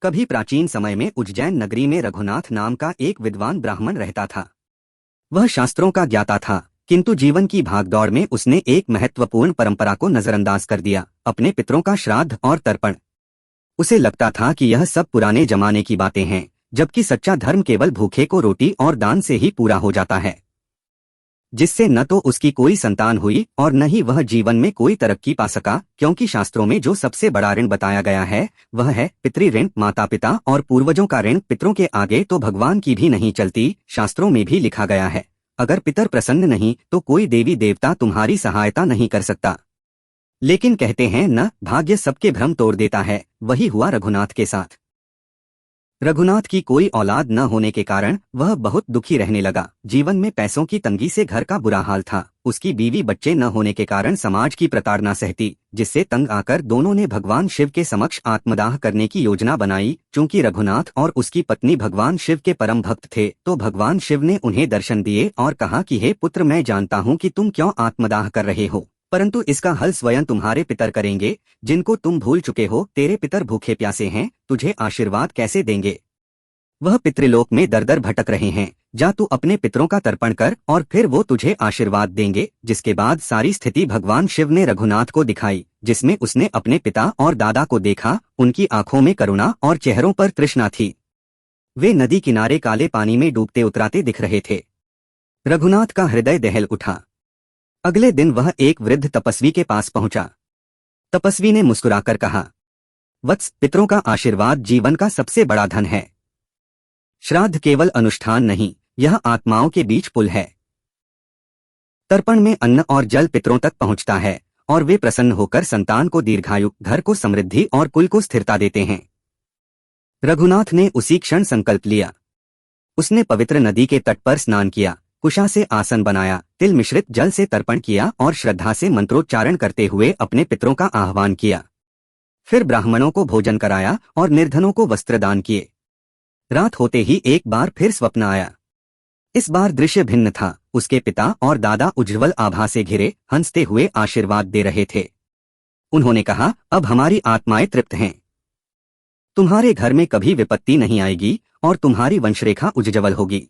कभी प्राचीन समय में उज्जैन नगरी में रघुनाथ नाम का एक विद्वान ब्राह्मण रहता था। वह शास्त्रों का ज्ञाता था, किंतु जीवन की भागदौड़ में उसने एक महत्वपूर्ण परंपरा को नजरअंदाज कर दिया, अपने पितरों का श्राद्ध और तर्पण। उसे लगता था कि यह सब पुराने जमाने की बातें हैं, जबकि सच्चा धर्म केवल भूखे को रोटी और दान से ही पूरा हो जाता है, जिससे न तो उसकी कोई संतान हुई और न ही वह जीवन में कोई तरक्की पा सका, क्योंकि शास्त्रों में जो सबसे बड़ा ऋण बताया गया है वह है पितृ ऋण। माता पिता और पूर्वजों का ऋण पितरों के आगे तो भगवान की भी नहीं चलती। शास्त्रों में भी लिखा गया है, अगर पितर प्रसन्न नहीं तो कोई देवी देवता तुम्हारी सहायता नहीं कर सकता। लेकिन कहते हैं न, भाग्य सबके भ्रम तोड़ देता है। वही हुआ रघुनाथ के साथ। रघुनाथ की कोई औलाद न होने के कारण वह बहुत दुखी रहने लगा। जीवन में पैसों की तंगी से घर का बुरा हाल था। उसकी बीवी बच्चे न होने के कारण समाज की प्रताड़ना सहती, जिससे तंग आकर दोनों ने भगवान शिव के समक्ष आत्मदाह करने की योजना बनाई। चूंकि रघुनाथ और उसकी पत्नी भगवान शिव के परम भक्त थे, तो भगवान शिव ने उन्हें दर्शन दिए और कहा कि हे पुत्र, मैं जानता हूँ कि तुम क्यों आत्मदाह कर रहे हो, परंतु इसका हल स्वयं तुम्हारे पितर करेंगे, जिनको तुम भूल चुके हो। तेरे पितर भूखे प्यासे हैं, तुझे आशीर्वाद कैसे देंगे? वह पितृलोक में दर दर भटक रहे हैं। जा तू अपने पितरों का तर्पण कर और फिर वो तुझे आशीर्वाद देंगे। जिसके बाद सारी स्थिति भगवान शिव ने रघुनाथ को दिखाई, जिसमें उसने अपने पिता और दादा को देखा। उनकी आंखों में करुणा और चेहरों पर तृष्णा थी। वे नदी किनारे काले पानी में डूबते उतराते दिख रहे थे। रघुनाथ का हृदय दहल उठा। अगले दिन वह एक वृद्ध तपस्वी के पास पहुंचा। तपस्वी ने मुस्कुराकर कहा, वत्स, पितरों का आशीर्वाद जीवन का सबसे बड़ा धन है। श्राद्ध केवल अनुष्ठान नहीं, यह आत्माओं के बीच पुल है। तर्पण में अन्न और जल पितरों तक पहुंचता है और वे प्रसन्न होकर संतान को दीर्घायु, घर को समृद्धि और कुल को स्थिरता देते हैं। रघुनाथ ने उसी क्षण संकल्प लिया। उसने पवित्र नदी के तट पर स्नान किया, कुशा से आसन बनाया, तिल मिश्रित जल से तर्पण किया और श्रद्धा से मंत्रोच्चारण करते हुए अपने पितरों का आह्वान किया। फिर ब्राह्मणों को भोजन कराया और निर्धनों को वस्त्र दान किए। रात होते ही एक बार फिर स्वप्न आया। इस बार दृश्य भिन्न था। उसके पिता और दादा उज्ज्वल आभा से घिरे हंसते हुए आशीर्वाद दे रहे थे। उन्होंने कहा, अब हमारी आत्माएं तृप्त हैं। तुम्हारे घर में कभी विपत्ति नहीं आएगी और तुम्हारी वंशरेखा उज्ज्वल होगी।